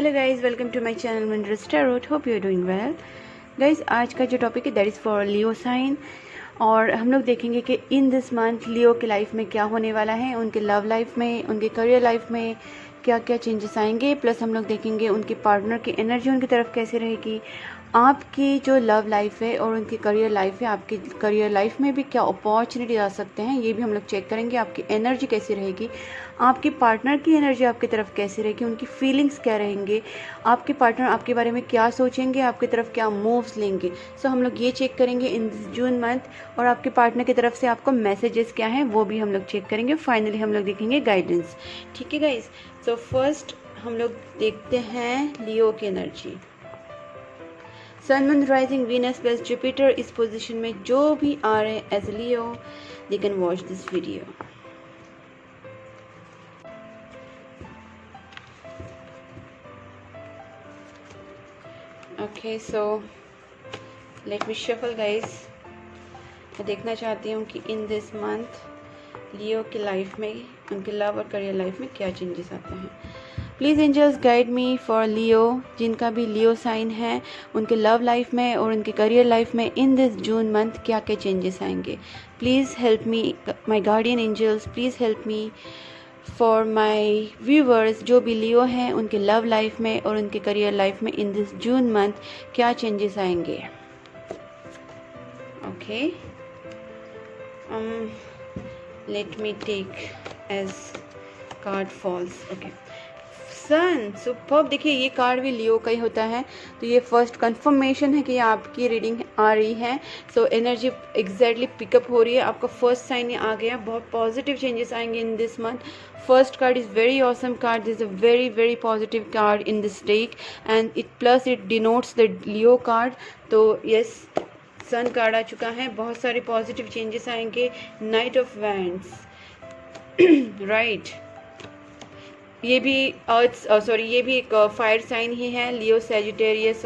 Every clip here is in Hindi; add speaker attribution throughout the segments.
Speaker 1: Hello guys, welcome to my channel मंड्रस tarot. Hope you are doing well. Guys, आज का जो टॉपिक है that is for Leo sign, और हम लोग देखेंगे कि इन दिस मंथ लियो के लाइफ में क्या होने वाला है, उनके लव लाइफ में, उनके करियर लाइफ में क्या क्या चेंजेस आएंगे। प्लस हम लोग देखेंगे उनके पार्टनर की एनर्जी उनकी तरफ कैसे रहेगी, आपकी जो लव लाइफ है और उनकी करियर लाइफ है, आपकी करियर लाइफ में भी क्या अपॉर्चुनिटी आ सकते हैं, ये भी हम लोग चेक करेंगे। आपकी एनर्जी कैसी रहेगी, आपके पार्टनर की एनर्जी आपकी तरफ कैसी रहेगी, उनकी फीलिंग्स क्या रहेंगे, आपके पार्टनर आपके बारे में क्या सोचेंगे, आपकी तरफ क्या मूव्स लेंगे। सो हम लोग ये चेक करेंगे इन जून मंथ, और आपके पार्टनर की तरफ से आपको मैसेजेस क्या हैं वो भी हम लोग चेक करेंगे। फाइनली हम लोग देखेंगे गाइडेंस। ठीक है गाइज, सो फर्स्ट हम लोग देखते हैं लियो की energy. Sun, moon, rising, Venus plus Jupiter इस पोजीशन में जो भी आ रहे हैं as Leo, they can watch this video. Okay, so let me shuffle guys. मैं देखना चाहती हूँ कि इन दिस मंथ लियो की लाइफ में, उनके लव और करियर लाइफ में क्या चेंजेस आते हैं। Please angels guide me for Leo, जिनका भी लियो साइन है, उनके लव लाइफ में और उनके करियर लाइफ में इन दिस जून मंथ क्या क्या चेंजेस आएंगे। Please help me my guardian angels, please help me for my viewers, जो भी लियो हैं उनके लव लाइफ में और उनके करियर लाइफ में इन दिस जून मंथ क्या चेंजेस आएंगे। Okay, let me take as card falls. Okay, sun, superb. देखिए, ये कार्ड भी लियो का ही होता है, तो ये फर्स्ट कंफर्मेशन है कि आपकी रीडिंग आ रही है। सो एनर्जी एग्जैक्टली पिकअप हो रही है। आपका फर्स्ट साइन ये आ गया, बहुत पॉजिटिव चेंजेस आएंगे इन this month. First card is very awesome card, this is a very very positive card in this deck, and it plus it denotes the Leo card. तो यस, सन कार्ड आ चुका है, बहुत सारे पॉजिटिव चेंजेस आएंगे। नाइट ऑफ वैंड्स, राइट, ये भी ये भी एक फायर साइन ही है। लियो सैजिटेरियस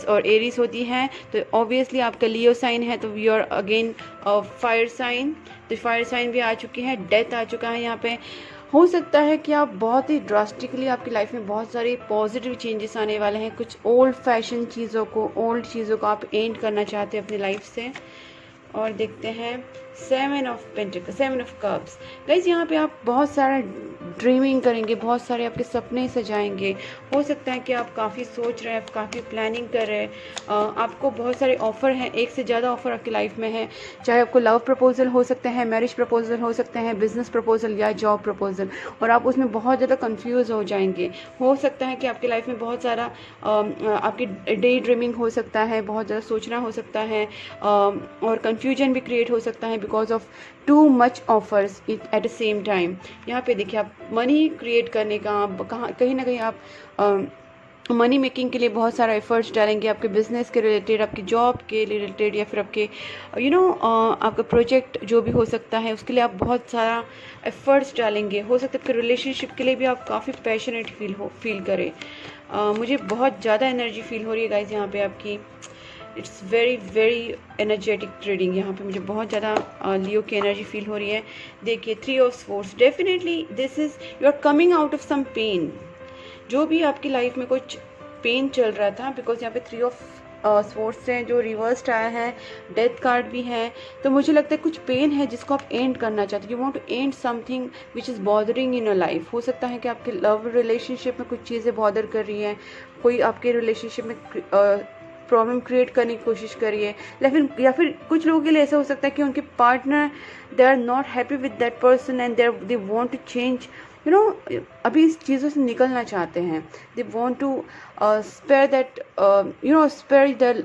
Speaker 1: और एरीज होती हैं, तो ऑब्वियसली आपका लियो साइन है, तो you are again fire sign. तो फायर साइन भी आ चुकी है, डेथ आ चुका है यहाँ पे। हो सकता है कि आप बहुत ही ड्रास्टिकली आपकी लाइफ में बहुत सारे पॉजिटिव चेंजेस आने वाले हैं। कुछ ओल्ड फैशन चीज़ों को, ओल्ड चीज़ों को आप एंड करना चाहते हैं अपनी लाइफ से। और देखते हैं सेवन ऑफ कप्स। गाइज, यहाँ पे आप बहुत सारा ड्रीमिंग करेंगे, बहुत सारे आपके सपने सजाएंगे। हो सकता है कि आप काफ़ी सोच रहे हैं, काफ़ी प्लानिंग कर रहे हैं, आपको बहुत सारे ऑफ़र हैं, एक से ज़्यादा ऑफ़र आपकी लाइफ में है। चाहे आपको लव प्रपोजल हो सकते हैं, मैरिज प्रपोजल हो सकते हैं, बिजनेस प्रपोजल या जॉब प्रपोजल, और आप उसमें बहुत ज़्यादा कंफ्यूज हो जाएंगे। हो सकता है कि आपकी लाइफ में बहुत सारा आपकी डे ड्रीमिंग हो सकता है, बहुत ज़्यादा सोचना हो सकता है, और कन्फ्यूजन भी क्रिएट हो सकता है because of too much offers at the same time. यहाँ पे देखिए, आप मनी क्रिएट करने का कहीं ना कहीं आप मनी मेकिंग के लिए बहुत सारा एफर्ट्स डालेंगे, आपके बिजनेस के रिलेटेड, आपकी जॉब के रिलेटेड, या फिर आपके आपका प्रोजेक्ट जो भी हो सकता है उसके लिए आप बहुत सारा एफर्ट्स डालेंगे। हो सकता है आपके रिलेशनशिप के लिए भी आप काफ़ी पैशनेट फील करें। मुझे बहुत ज़्यादा एनर्जी फील हो रही है गाइज यहाँ पे आपकी। It's very very energetic trading. यहाँ पे मुझे बहुत ज़्यादा लियो की एनर्जी फील हो रही है। देखिए, 3 of swords, definitely this is you are coming out of some pain. जो भी आपकी लाइफ में कुछ पेन चल रहा था, बिकॉज यहाँ पे 3 ऑफ स्वॉर्ड्स हैं जो रिवर्स्ड आया है, डेथ कार्ड भी है, तो मुझे लगता है कुछ पेन है जिसको आप एंड करना चाहते हैं। You want to end something which is bothering in your life. हो सकता है कि आपके लव रिलेशनशिप में कुछ चीज़ें बॉदर कर रही हैं, कोई आपके रिलेशनशिप में प्रॉब्लम क्रिएट करने की कोशिश करिए, या फिर कुछ लोगों के लिए ऐसा हो सकता है कि उनके partner they are not happy with that person and they want to change, अभी इस चीज़ों से निकलना चाहते हैं। They want to spare that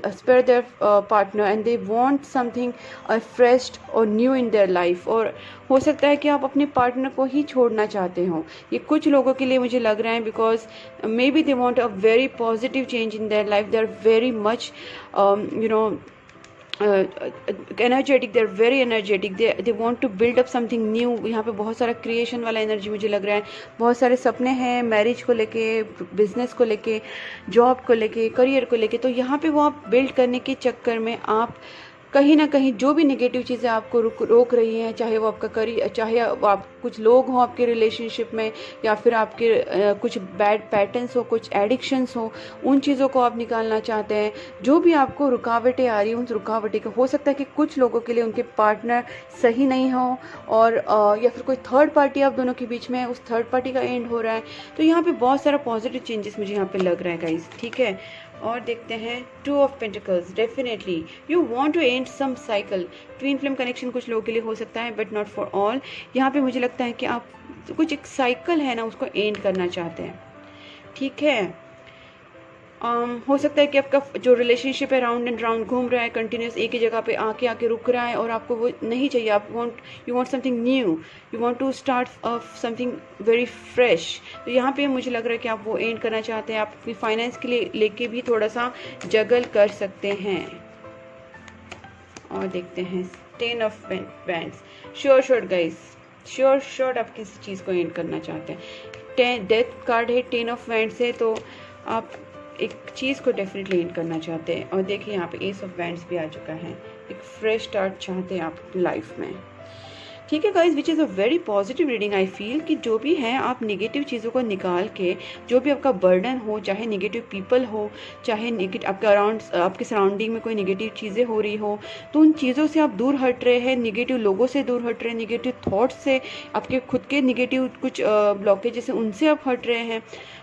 Speaker 1: spare their partner and they want something fresh और न्यू इन देयर लाइफ। और हो सकता है कि आप अपने पार्टनर को ही छोड़ना चाहते हो। ये कुछ लोगों के लिए मुझे लग रहा है, because may be they want a very positive change in their life. They are very much energetic, they're very energetic, they want to build up something new। यहाँ पे बहुत सारा क्रिएशन वाला एनर्जी मुझे लग रहा है। बहुत सारे सपने हैं मैरिज को लेके, बिजनेस को लेके, जॉब को लेके, करियर को लेके। तो यहाँ पे वो आप बिल्ड करने के चक्कर में आप कहीं ना कहीं जो भी नेगेटिव चीज़ें आपको रोक रही हैं, चाहे वो आपका करियर, चाहे आप कुछ लोग हों आपके रिलेशनशिप में, या फिर आपके कुछ बैड पैटर्न्स हो, कुछ एडिक्शंस हो, उन चीज़ों को आप निकालना चाहते हैं। जो भी आपको रुकावटें आ रही हैं, उन रुकावटें को, हो सकता है कि कुछ लोगों के लिए उनके पार्टनर सही नहीं हो, और या फिर कोई थर्ड पार्टी आप दोनों के बीच में है, उस थर्ड पार्टी का एंड हो रहा है। तो यहाँ पे बहुत सारा पॉजिटिव चेंजेस मुझे यहाँ पे लग रहा है गाइस, ठीक है। और देखते हैं 2 of pentacles. Definitely you want to end some cycle. Twin flame connection कुछ लोगों के लिए हो सकता है, बट नॉट फॉर ऑल। यहाँ पे मुझे लगता है कि आप कुछ एक साइकिल है ना, उसको एंड करना चाहते हैं, ठीक है। हो सकता है कि आपका जो रिलेशनशिप है राउंड एंड राउंड घूम रहा है, कंटिन्यूस एक ही जगह पे आके आके रुक रहा है, और आपको वो नहीं चाहिए। आप you want something new, you want to start something very fresh. तो यहाँ पे मुझे लग रहा है कि आप वो एंड करना चाहते हैं। आप अपनी फाइनेंस के लिए लेके भी थोड़ा सा जगल कर सकते हैं। और देखते हैं 10 of bands. Sure guys, sure आप किसी चीज़ को एंड करना चाहते हैं। डेथ कार्ड है, 10 ऑफ बैंड्स है, तो आप एक चीज़ को डेफिनेटली एंड करना चाहते हैं। और देखिए यहाँ पे एस ऑफ बैंड्स भी आ चुका है। एक फ्रेश स्टार्ट चाहते हैं आप लाइफ में, ठीक है guys, which is a very positive reading. I feel कि जो भी है आप नेगेटिव चीज़ों को निकाल के, जो भी आपका बर्डन हो, चाहे नेगेटिव पीपल हो, चाहे नेगेटिव आपके अराउंड, आपके सराउंडिंग में कोई नेगेटिव चीज़ें हो रही हो, तो उन चीज़ों से आप दूर हट रहे हैं, नेगेटिव लोगों से दूर हट रहे हैं, नेगेटिव थॉट्स से, आपके खुद के नेगेटिव कुछ ब्लॉकेजेस हैं उनसे आप हट रहे हैं।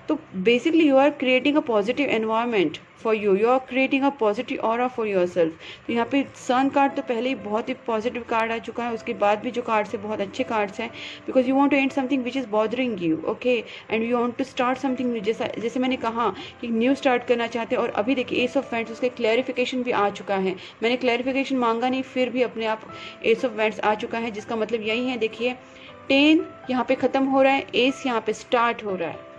Speaker 1: तो basically you are creating a positive environment for you are creating a positive aura for yourself. तो यहाँ पे सन कार्ड तो पहले ही बहुत ही पॉजिटिव कार्ड आ चुका है, उसके बाद भी जो कार्ड्स है बहुत अच्छे कार्ड्स हैं, because you want to end something which is bothering you, okay, and you want to start something new. जैसे मैंने कहा कि न्यू स्टार्ट करना चाहते हैं। और अभी देखिए एस ऑफ वैंड्स, उसके क्लैरिफिकेशन भी आ चुका है। मैंने क्लैरिफिकेशन मांगा नहीं, फिर भी अपने आप एस ऑफ वैंड्स आ चुका है, जिसका मतलब यही है। देखिए 10 यहाँ पे ख़त्म हो रहा है, एस यहाँ पे स्टार्ट हो रहा है।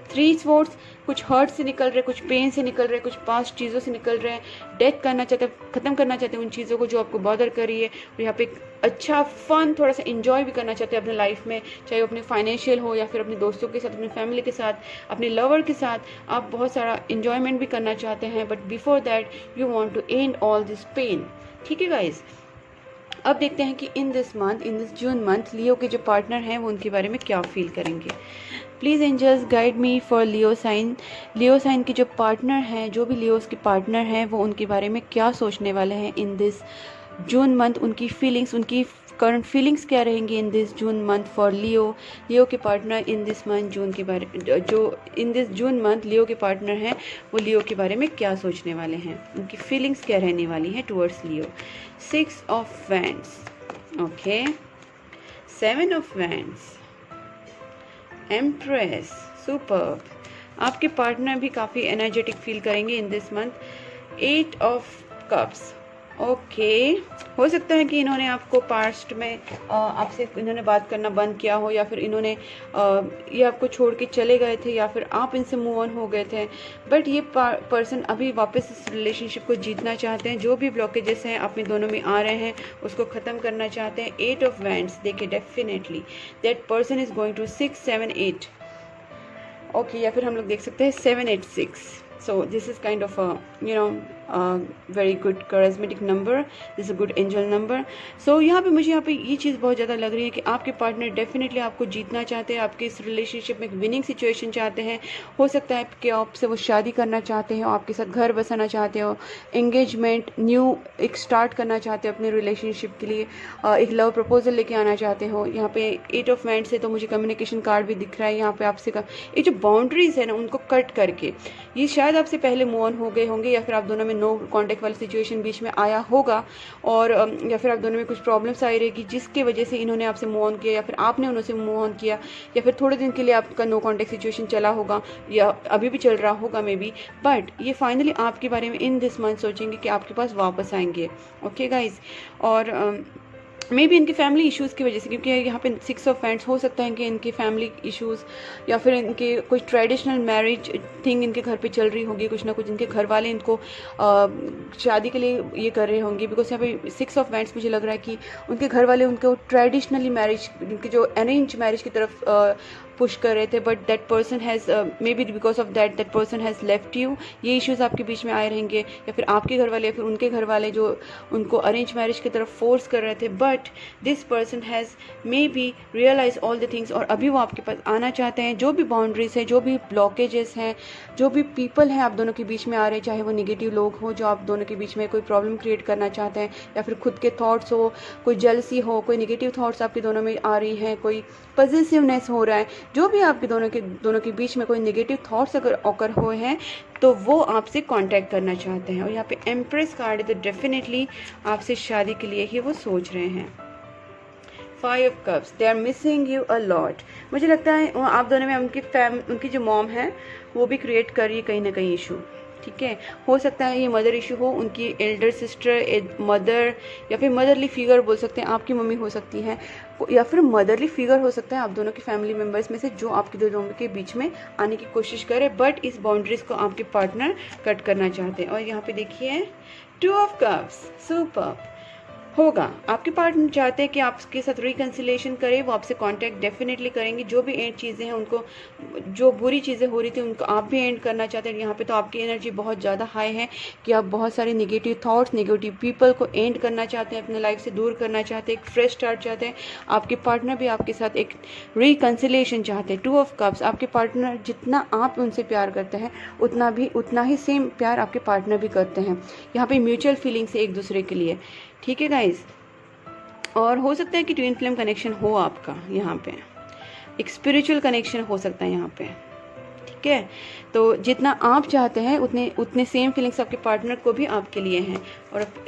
Speaker 1: 3 स्वॉर्ड्स, कुछ हर्ट से निकल रहे, कुछ पेन से निकल रहे, कुछ पास्ट चीज़ों से निकल रहे हैं। डेथ करना चाहते हैं, ख़त्म करना चाहते हैं उन चीज़ों को जो आपको बॉदर कर रही है। और यहाँ पे अच्छा फन, थोड़ा सा एंजॉय भी करना चाहते हैं अपने लाइफ में, चाहे वो अपने फाइनेंशियल हो, या फिर अपने दोस्तों के साथ, अपनी फैमिली के साथ, अपने लवर के साथ। आप बहुत सारा एंजॉयमेंट भी करना चाहते हैं, but before that you want to end all this pain, ठीक है गाइज। अब देखते हैं कि इन दिस जून मंथ लियो के जो पार्टनर हैं वो उनके बारे में क्या फील करेंगे। Please angels guide me for Leo sign. Leo sign के जो पार्टनर हैं, जो भी लियोस के पार्टनर हैं, वो उनके बारे में क्या सोचने वाले हैं इन दिस जून मंथ। उनकी फीलिंग्स, उनकी करंट फीलिंग्स क्या रहेंगी in this June month for Leo के partner in this month June के बारे, जो इन दिस जून मंथ लियो के पार्टनर हैं वो लियो के बारे में क्या सोचने वाले हैं, उनकी फीलिंग्स क्या रहने वाली हैं towards Leo. 6 of wands, okay, 7 of wands, empress, superb. आपके पार्टनर भी काफ़ी एनर्जेटिक फील करेंगे इन this month. 8 of cups, okay, हो सकता है कि इन्होंने आपको पास्ट में आपसे इन्होंने बात करना बंद किया हो, या फिर इन्होंने ये आपको छोड़ के चले गए थे, या फिर आप इनसे मूव ऑन हो गए थे। बट ये पर्सन अभी वापस इस रिलेशनशिप को जीतना चाहते हैं। जो भी ब्लॉकेजेस हैं अपने दोनों में आ रहे हैं उसको ख़त्म करना चाहते हैं। 8 ऑफ वैंड्स, देखिए definitely that person is going to 6, 7, 8, okay, या फिर हम लोग देख सकते हैं 7, 8, 6। So this is kind of a very good charismatic number. This is a good angel number. So यहाँ पे मुझे ये चीज़ बहुत ज़्यादा लग रही है कि आपके पार्टनर डेफिनेटली आपको जीतना चाहते हैं, आपके इस रिलेशनशिप में एक विनिंग सिचुएशन चाहते हैं। हो सकता है कि आपसे वो शादी करना चाहते हो, आपके साथ घर बसाना चाहते हो, एंगेजमेंट न्यू एक स्टार्ट करना चाहते हो अपने रिलेशनशिप के लिए, एक लव प्रपोजल लेके आना चाहते हो। यहाँ पे 8 ऑफ वैंड्स है, तो मुझे कम्युनिकेशन कार्ड भी दिख रहा है यहाँ पे आपसे का ये जो बाउंड्रीज है ना उनको कट करके, ये शायद आपसे पहले मूव ऑन हो गए होंगे, या फिर आप दोनों में नो कांटेक्ट वाली सिचुएशन बीच में आया होगा, और या फिर आप दोनों में कुछ प्रॉब्लम्स आई रहेगी जिसके वजह से इन्होंने आपसे मूव ऑन किया, या फिर आपने उन्होंने मूव ऑन किया, या फिर थोड़े दिन के लिए आपका नो कांटेक्ट सिचुएशन चला होगा, या अभी भी चल रहा होगा मे बी। बट ये फाइनली आपके बारे में इन दिस मंथ सोचेंगे कि आपके पास वापस आएंगे, ओके गाइज। और मे बी इनके फैमिली इश्यूज़ की वजह से, क्योंकि यहाँ पे 6 ऑफ वैंड्स, हो सकता है कि इनके फैमिली इश्यूज़ या फिर इनके कोई ट्रेडिशनल मैरिज थिंग इनके घर पे चल रही होगी, कुछ ना कुछ इनके घर वाले इनको शादी के लिए ये कर रहे होंगे। बिकॉज यहाँ पे 6 ऑफ वैंड्स मुझे लग रहा है कि उनके घर वाले उनको ट्रेडिशनली मैरिज, इनके जो अरेंज मैरिज की तरफ पुश कर रहे थे, but that person has may B because of that person has left you. ये इश्यूज़ आपके बीच में आए रहेंगे, या फिर आपके घर वाले या फिर उनके घर वाले जो उनको अरेंज मैरिज की तरफ फोर्स कर रहे थे, but this person has may be realise all the things, और अभी वो आपके पास आना चाहते हैं। जो भी बाउंड्रीज है, जो भी ब्लॉकेजेस हैं, जो भी पीपल हैं आप दोनों के बीच में आ रहे हैं, चाहे वो निगेटिव लोग हो जो आप दोनों के बीच में कोई प्रॉब्लम क्रिएट करना चाहते हैं, या फिर खुद के थॉट्स हो, कोई जेलसी हो, कोई निगेटिव थॉट्स आपके दोनों में आ रही हैं, कोई पॉजिटिवनेस हो रहा है, जो भी आपके दोनों के बीच में कोई निगेटिव थॉट्स अगर ऑकर हुए हैं तो वो आपसे कांटेक्ट करना चाहते हैं। और यहाँ पे एम्प्रेस कार्ड है, तो डेफिनेटली आपसे शादी के लिए ही वो सोच रहे हैं। 5 of Cups, they are missing you a lot। मुझे लगता है आप दोनों में उनकी जो मॉम है वो भी क्रिएट कर रही है कहीं ना कहीं इशू। ठीक है, हो सकता है ये मदर इशू हो, उनकी एल्डर सिस्टर, मदर, या फिर मदरली फिगर बोल सकते हैं, आपकी मम्मी हो सकती है, या फिर मदरली फिगर हो सकता है आप दोनों के फैमिली मेम्बर्स में से, जो आपके दोनों के बीच में आने की कोशिश करे, बट इस बाउंड्रीज को आपके पार्टनर कट करना चाहते हैं। और यहाँ पे देखिए 2 of Cups, सुपर होगा। आपके पार्टनर चाहते हैं कि आपके साथ रिकन्सिलेशन करें, वो आपसे कांटेक्ट डेफिनेटली करेंगे। जो भी एंड चीज़ें हैं उनको, जो बुरी चीज़ें हो रही थी उनको आप भी एंड करना चाहते हैं। यहाँ पे तो आपकी एनर्जी बहुत ज़्यादा हाई है कि आप बहुत सारे नेगेटिव थॉट्स, नेगेटिव पीपल को एंड करना चाहते हैं, अपने लाइफ से दूर करना चाहते हैं, एक फ्रेश स्टार्ट चाहते हैं। आपके पार्टनर भी आपके साथ एक रिकन्सिलेशन चाहते हैं। 2 of Cups, आपके पार्टनर जितना आप उनसे प्यार करते हैं उतना ही सेम प्यार आपके पार्टनर भी करते हैं। यहाँ पे म्यूचुअल फीलिंग्स है एक दूसरे के लिए। ठीक है गाइज, और हो सकता है कि ट्विन फ्लेम कनेक्शन हो आपका, यहाँ पे एक स्पिरिचुअल कनेक्शन हो सकता है यहाँ पे। ठीक है, तो जितना आप चाहते हैं उतने सेम फीलिंग्स आपके पार्टनर को भी आपके लिए हैं।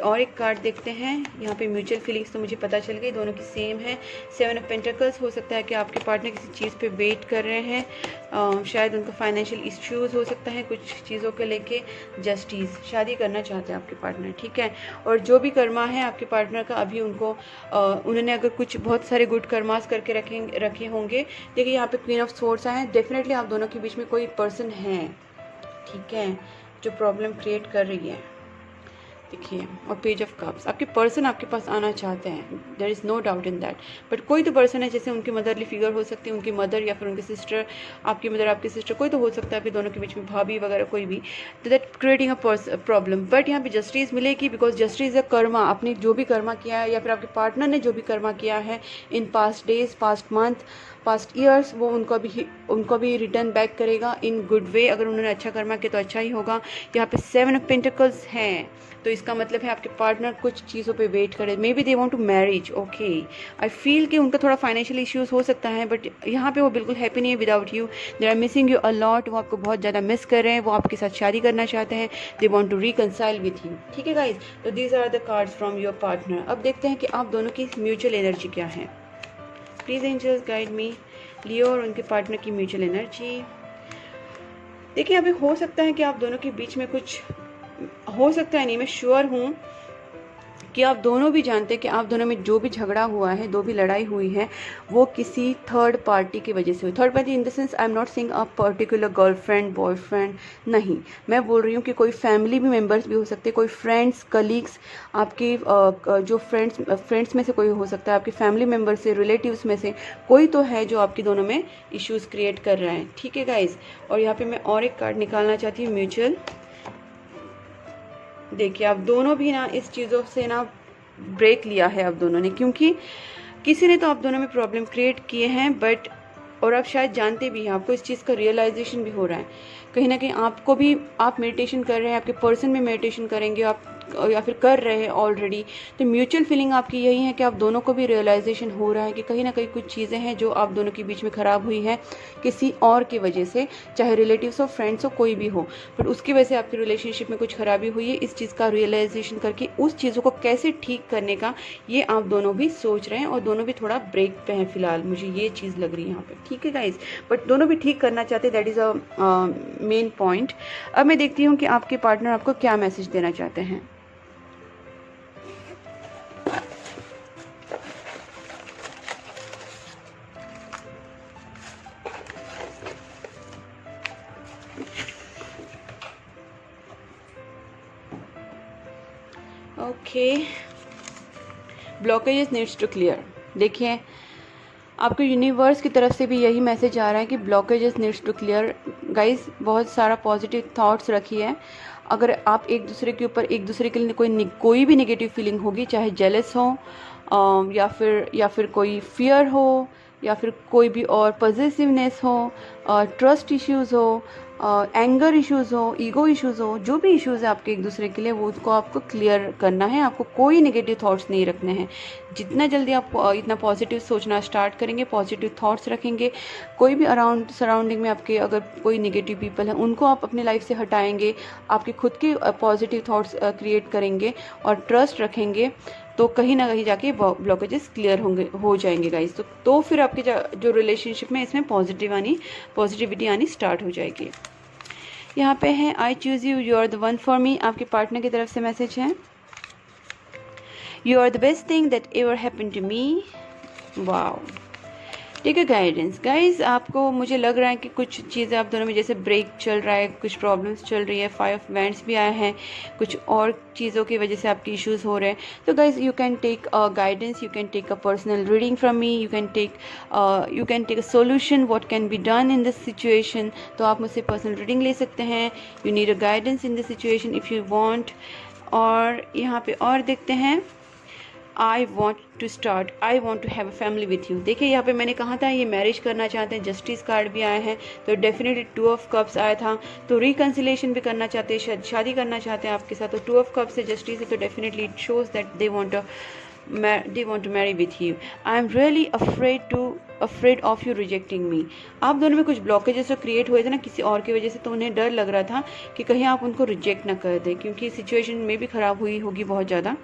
Speaker 1: और एक कार्ड देखते हैं, यहाँ पे म्यूचुअल फीलिंग्स तो मुझे पता चल गई, दोनों की सेम है। 7 of Pentacles, हो सकता है कि आपके पार्टनर किसी चीज़ पे वेट कर रहे हैं, शायद उनको फाइनेंशियल इश्यूज हो सकता है कुछ चीज़ों के लेके। जस्टिस, शादी करना चाहते हैं आपके पार्टनर। ठीक है, और जो भी कर्मा है आपके पार्टनर का, अभी उन्होंने अगर कुछ बहुत सारे गुड कर्मास करके रखे होंगे। देखिए यहाँ पे क्वीन ऑफ सोर्ड्स आए हैं, डेफिनेटली आप दोनों के बीच में कोई पर्सन है, ठीक है, जो प्रॉब्लम क्रिएट कर रही है। देखिए, और पेज ऑफ कप्स, आपके पर्सन आपके पास आना चाहते हैं, there is no doubt in that. But कोई तो पर्सन है, जैसे उनकी मदरली फिगर हो सकती है, उनकी मदर या फिर उनकी सिस्टर, आपकी मदर आपकी सिस्टर, कोई तो हो सकता है आपके दोनों के बीच में, भाभी वगैरह कोई भी, तो that creating a problem. But यहाँ पे जस्टिस मिलेगी, बिकॉज जस्टिस अ कर्मा, आपने जो भी कर्मा किया है या फिर आपके पार्टनर ने जो भी कर्मा किया है in past days, past month, past years, वो उनको भी रिटर्न बैक करेगा इन गुड वे। अगर उन्होंने अच्छा कर्मा किया तो अच्छा ही होगा। यहाँ पे 7 of Pentacles हैं, तो इसका मतलब है आपके पार्टनर कुछ चीज़ों पे वेट करे। May be they want to marriage, okay, I feel कि उनका थोड़ा फाइनेंशियल इश्यूज हो सकता है, बट यहाँ पे वो बिल्कुल हैप्पी नहीं है without you. They are missing you a lot, वो आपको बहुत ज़्यादा मिस कर रहे हैं, वो आपके साथ शादी करना चाहते हैं, they want to reconcile with you. ठीक है गाइज, तो these are the cards from your partner. अब देखते हैं कि आप दोनों की म्यूचुअल एनर्जी क्या है। प्लीज़ एंजल्स गाइड मी, लियो और उनके पार्टनर की म्यूचुअल एनर्जी। देखिए, अभी हो सकता है कि आप दोनों के बीच में कुछ हो सकता है, नहीं मैं श्योर हूँ कि आप दोनों भी जानते हैं कि आप दोनों में जो भी झगड़ा हुआ है, जो भी लड़ाई हुई है, वो किसी थर्ड पार्टी की वजह से हुई। Third party in the sense, I am not saying a particular girlfriend, boyfriend, नहीं, मैं बोल रही हूँ कि कोई फैमिली भी मेम्बर्स भी हो सकते हैं, कोई फ्रेंड्स, कलीग्स, आपके जो फ्रेंड्स में से कोई हो सकता है, आपके फैमिली मेम्बर से, रिलेटिव्स में से कोई तो है जो आपके दोनों में इश्यूज क्रिएट कर रहा है। ठीक है गाइज, और यहाँ पे मैं और एक कार्ड निकालना चाहती हूँ, म्यूचुअल। देखिए, आप दोनों भी ना इस चीज़ों से ना ब्रेक लिया है आप दोनों ने, क्योंकि किसी ने तो आप दोनों में प्रॉब्लम क्रिएट किए हैं, बट और आप शायद जानते भी हैं, आपको इस चीज़ का रियलाइजेशन भी हो रहा है कहीं ना कहीं। आपको भी, आप मेडिटेशन कर रहे हैं, आपके पर्सन में मेडिटेशन करेंगे आप, या फिर कर रहे हैं ऑलरेडी, तो म्यूचुअल फीलिंग आपकी यही है कि आप दोनों को भी रियलाइजेशन हो रहा है कि कहीं ना कहीं कुछ चीज़ें हैं जो आप दोनों के बीच में ख़राब हुई है किसी और की वजह से, चाहे रिलेटिव्स हो, फ्रेंड्स हो, कोई भी हो, बट उसकी वजह से आपकी रिलेशनशिप में कुछ खराबी हुई है। इस चीज़ का रियलाइजेशन करके उस चीज़ों को कैसे ठीक करने का ये आप दोनों भी सोच रहे हैं, और दोनों भी थोड़ा ब्रेक पे हैं फिलहाल, मुझे ये चीज़ लग रही है यहाँ पे। ठीक है गाइज, बट दोनों भी ठीक करना चाहते हैं, that is a main point. अब मैं देखती हूँ कि आपके पार्टनर आपको क्या मैसेज देना चाहते हैं। Okay, blockages needs to clear. देखिए, आपको यूनिवर्स की तरफ से भी यही मैसेज आ रहा है कि blockages needs to clear. Guys बहुत सारा पॉजिटिव थॉट्स रखिए। अगर आप एक दूसरे के ऊपर, एक दूसरे के लिए कोई भी नेगेटिव फीलिंग होगी, चाहे जेलस हो या फिर कोई फियर हो या फिर कोई भी और पॉजिटिवनेस हो, ट्रस्ट इश्यूज़ हो, एंगर इश्यूज़ हो, ईगो इश्यूज़ हो, जो भी इश्यूज़ है आपके एक दूसरे के लिए, वो उसको आपको क्लियर करना है। आपको कोई नेगेटिव थॉट्स नहीं रखने हैं। जितना जल्दी आप इतना पॉजिटिव सोचना स्टार्ट करेंगे, पॉजिटिव थॉट्स रखेंगे, कोई भी अराउंड सराउंडिंग में आपके अगर कोई नेगेटिव पीपल हैं उनको आप अपनी लाइफ से हटाएंगे, आपके खुद के पॉजिटिव थॉट्स क्रिएट करेंगे और ट्रस्ट रखेंगे, तो कहीं ना कहीं जाके ब्लॉकेजेस क्लियर हो जाएंगे गाइस। तो फिर आपके जो रिलेशनशिप में इसमें पॉजिटिविटी आनी स्टार्ट हो जाएगी। यहाँ पे है I choose you, you are the one for me. आपके पार्टनर की तरफ से मैसेज है, you are the best thing that ever happen to me. Wow, ठीक है गाइडेंस। गाइज आपको, मुझे लग रहा है कि कुछ चीज़ें आप दोनों में जैसे ब्रेक चल रहा है, कुछ प्रॉब्लम्स चल रही है, 5 वैंड्स भी आए हैं, कुछ और चीज़ों की वजह से आपके इश्यूज हो रहे हैं। तो guys you can take guidance, you can take a personal reading from me, you can take a solution what can be done in this situation. तो आप मुझसे पर्सनल रीडिंग ले सकते हैं। You need a guidance in this situation if you want. और यहाँ पे और देखते हैं, I want to have a family with you. देखिए यहाँ पे मैंने कहा था ये मैरिज करना चाहते हैं, जस्टिस कार्ड भी आए हैं, तो डेफिनेटली 2 ऑफ कप्स आया था, तो रिकन्सिलेशन भी करना चाहते हैं, शादी करना चाहते हैं आपके साथ। तो 2 ऑफ कप्स से जस्टिस है, तो definitely it shows that they want to marry with you. I am really afraid of you rejecting me. आप दोनों में कुछ ब्लॉकेजेस जो क्रिएट हुए थे ना किसी और की वजह से, तो उन्हें डर लग रहा था कि कहीं आप उनको रिजेक्ट ना कर दें, क्योंकि सिचुएशन में भी ख़राब हुई होगी बहुत ज़्यादा,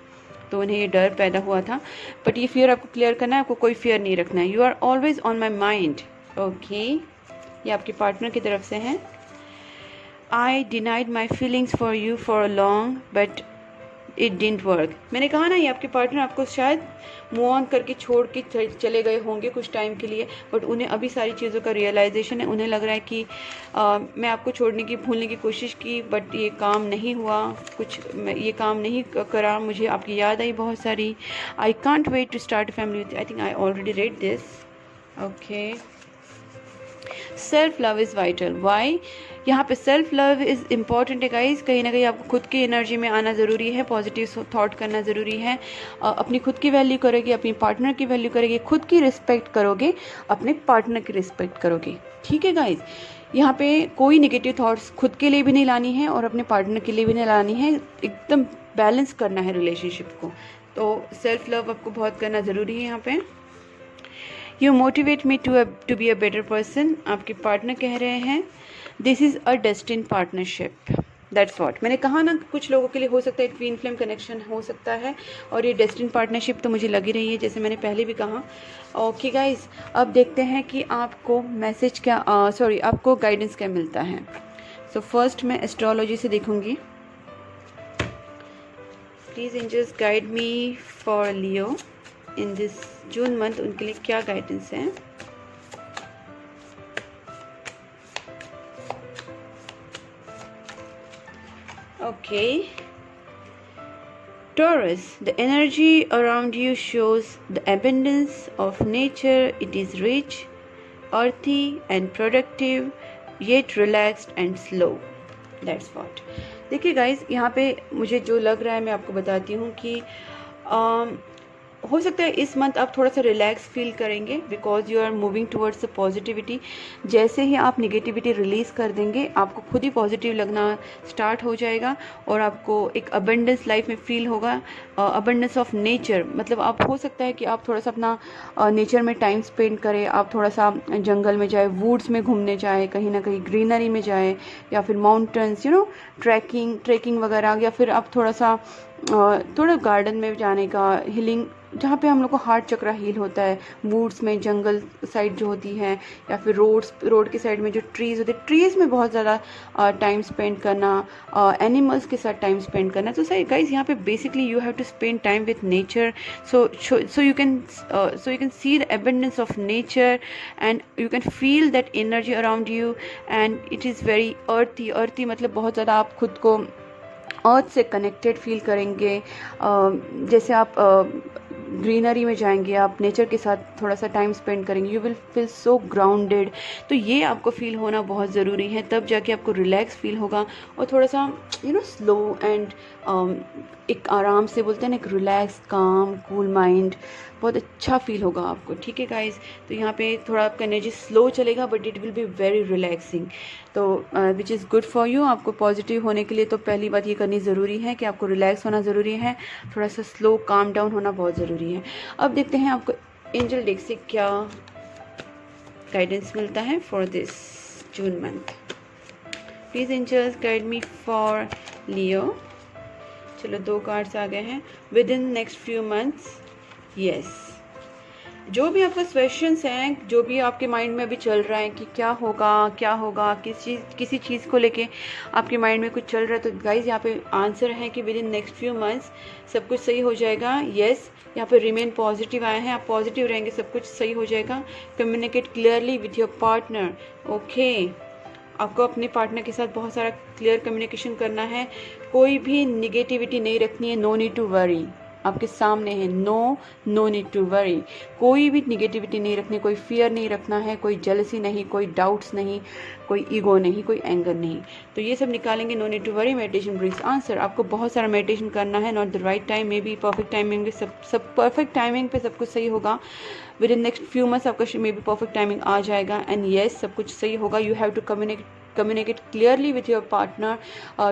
Speaker 1: तो उन्हें ये डर पैदा हुआ था। बट ये फियर आपको क्लियर करना है, आपको कोई फियर नहीं रखना है। You are always on my mind. Okay, ये आपके पार्टनर की तरफ से है। I denied my feelings for you for a long but it didn't work. मैंने कहा ना, ये आपके पार्टनर आपको शायद मूव ऑन करके छोड़ के चले गए होंगे कुछ टाइम के लिए, बट उन्हें अभी सारी चीज़ों का रियलाइजेशन है। उन्हें लग रहा है कि मैं आपको छोड़ने की, भूलने की कोशिश की, बट ये काम नहीं हुआ, ये काम नहीं करा, मुझे आपकी याद आई बहुत सारी। I can't wait to start family with. I think I already read this. Okay, self love is vital. Why? यहाँ पे सेल्फ लव इज़ इम्पॉर्टेंट है गाइज। कहीं ना कहीं आपको खुद की एनर्जी में आना ज़रूरी है, पॉजिटिव थॉट करना ज़रूरी है। अपनी खुद की वैल्यू करोगे, अपनी पार्टनर की वैल्यू करोगे, खुद की रिस्पेक्ट करोगे, अपने पार्टनर की रिस्पेक्ट करोगे। ठीक है गाइज, यहाँ पे कोई नेगेटिव थॉट्स खुद के लिए भी नहीं लानी है और अपने पार्टनर के लिए भी नहीं लानी है। एकदम बैलेंस करना है रिलेशनशिप को। तो सेल्फ लव आपको बहुत करना ज़रूरी है यहाँ पे। You motivate me to be a better person. आपके पार्टनर कह रहे हैं this is a destined partnership. That's what. मैंने कहा ना, कुछ लोगों के लिए हो सकता है ट्विन फ्लेम कनेक्शन हो सकता है, और ये डेस्टिन्ड पार्टनरशिप तो मुझे लगी रही है, जैसे मैंने पहले भी कहा। ओके गाइज, अब देखते हैं कि आपको मैसेज क्या, आपको गाइडेंस क्या मिलता है। सो फर्स्ट मैं एस्ट्रोलॉजी से देखूंगी। Please angels guide me for Leo in this June month. उनके लिए क्या गाइडेंस है। Okay, Taurus, the energy around you shows the abundance of nature. It is rich, earthy and productive, yet relaxed and slow. That's what. देखिए गाइज, यहाँ पे मुझे जो लग रहा है मैं आपको बताती हूँ कि हो सकता है इस मंथ आप थोड़ा सा रिलैक्स फील करेंगे, because you are moving towards positivity. जैसे ही आप निगेटिविटी रिलीज़ कर देंगे, आपको खुद ही पॉजिटिव लगना स्टार्ट हो जाएगा और आपको एक अबंडेंस लाइफ में फील होगा। अबंडेंस ऑफ नेचर, मतलब आप, हो सकता है कि आप थोड़ा सा अपना नेचर में टाइम स्पेंड करें, आप थोड़ा सा जंगल में जाए, वुड्स में घूमने जाए, कहीं ना कहीं ग्रीनरी में जाए, या फिर माउंटेन्स, ट्रैकिंग वगैरह, या फिर आप थोड़ा गार्डन में जाने का, हीलिंग, जहाँ पे हम लोग को हार्ट चक्रा हील होता है, वुड्स में, जंगल साइड जो होती है, या फिर रोड के साइड में जो ट्रीज़ होते हैं, ट्रीज़ में बहुत ज़्यादा टाइम स्पेंड करना, एनिमल्स के साथ टाइम स्पेंड करना। तो सही गाइज, यहाँ पे basically you have to spend time with nature, so you can see the abundance of nature and you can feel that energy around you, and it is very earthy मतलब बहुत ज़्यादा आप खुद को अर्थ से कनेक्टेड फील करेंगे। जैसे आप ग्रीनरी में जाएंगे, आप नेचर के साथ थोड़ा सा टाइम स्पेंड करेंगे, you will feel so grounded. तो ये आपको फील होना बहुत ज़रूरी है, तब जाके आपको रिलैक्स फील होगा और थोड़ा सा स्लो एंड एक आराम से, बोलते हैं ना, एक रिलैक्स काम कूल माइंड, बहुत अच्छा फील होगा आपको। ठीक है गाइज, तो यहाँ पे थोड़ा आपका एनर्जी स्लो चलेगा but it will be very relaxing, तो which is good for you. आपको पॉजिटिव होने के लिए तो पहली बात ये करनी ज़रूरी है कि आपको रिलैक्स होना ज़रूरी है, थोड़ा सा स्लो काम डाउन होना बहुत ज़रूरी है। अब देखते हैं आपको एंजल डेक से क्या गाइडेंस मिलता है for this June month. Please angels guide me for Leo. चलो 2 कार्ड्स आ गए हैं। Within next few months, yes, जो भी आपका क्वेश्चंस हैं, जो भी आपके माइंड में अभी चल रहा है कि क्या होगा, किसी चीज़ को लेके आपके माइंड में कुछ चल रहा है, तो गाइज यहाँ पे आंसर है कि with in next few months सब कुछ सही हो जाएगा। यस, यहाँ पे रिमेन पॉजिटिव आए हैं, आप पॉजिटिव रहेंगे, सब कुछ सही हो जाएगा। Communicate clearly with your partner. Okay, आपको अपने पार्टनर के साथ बहुत सारा क्लियर कम्युनिकेशन करना है, कोई भी निगेटिविटी नहीं रखनी है। नो नीड टू वरी, आपके सामने है, नो नीड टू वरी, कोई भी निगेटिविटी नहीं रखनी, कोई फियर नहीं रखना है, कोई जेलसी नहीं, कोई डाउट्स नहीं, कोई ईगो नहीं, कोई एंगर नहीं। तो ये सब निकालेंगे। No need to worry, meditation brings answer. आपको बहुत सारा मेडिटेशन करना है, not the right time, may be perfect timing, सब परफेक्ट टाइमिंग पे सब कुछ सही होगा। Within next few months आपका मे बी परफेक्ट टाइमिंग आ जाएगा एंड येस, सब कुछ सही होगा। You have to communicate clearly with your partner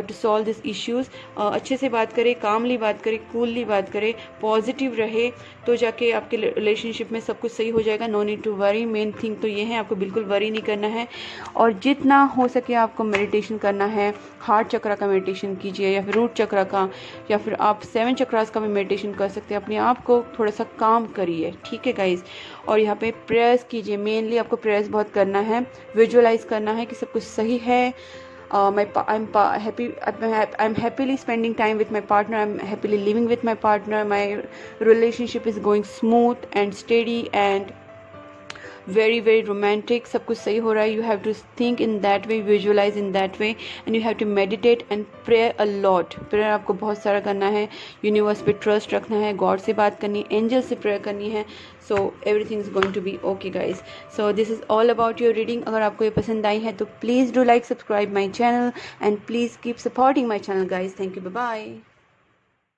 Speaker 1: to solve this issues. अच्छे से बात करें, कामली बात करें, कूलली बात करें, पॉजिटिव रहे, तो जाके आपके रिलेशनशिप में सब कुछ सही हो जाएगा। No need to worry, main thing तो ये है, आपको बिल्कुल वरी नहीं करना है और जितना हो सके आपको मेडिटेशन करना है। हार्ट चक्र का मेडिटेशन कीजिए या फिर रूट चक्र का, या फिर आप 7 चक्रास का भी मेडिटेशन कर सकते हैं। अपने आप को थोड़ा सा काम करिए, ठीक है गाइज। और यहाँ पे प्रेयर्स कीजिए, मेनली आपको प्रेयर्स बहुत करना है, विजुअलाइज करना है कि सब कुछ सही है। I'm happily spending time with my partner. I'm happily living with my partner. My relationship is going smooth and steady and very very romantic. सब कुछ सही हो रहा है. You have to think in that way, visualize in that way, and you have to meditate and pray a lot. prayer आपको बहुत सारा करना है, यूनिवर्स पे ट्रस्ट रखना है, गॉड से बात करनी है, एंजल से प्रेयर करनी है. so everything is going to be okay guys. so this is all about your reading. अगर आपको ये पसंद आई है तो please do like, subscribe my channel and please keep supporting my channel guys. thank you, bye bye.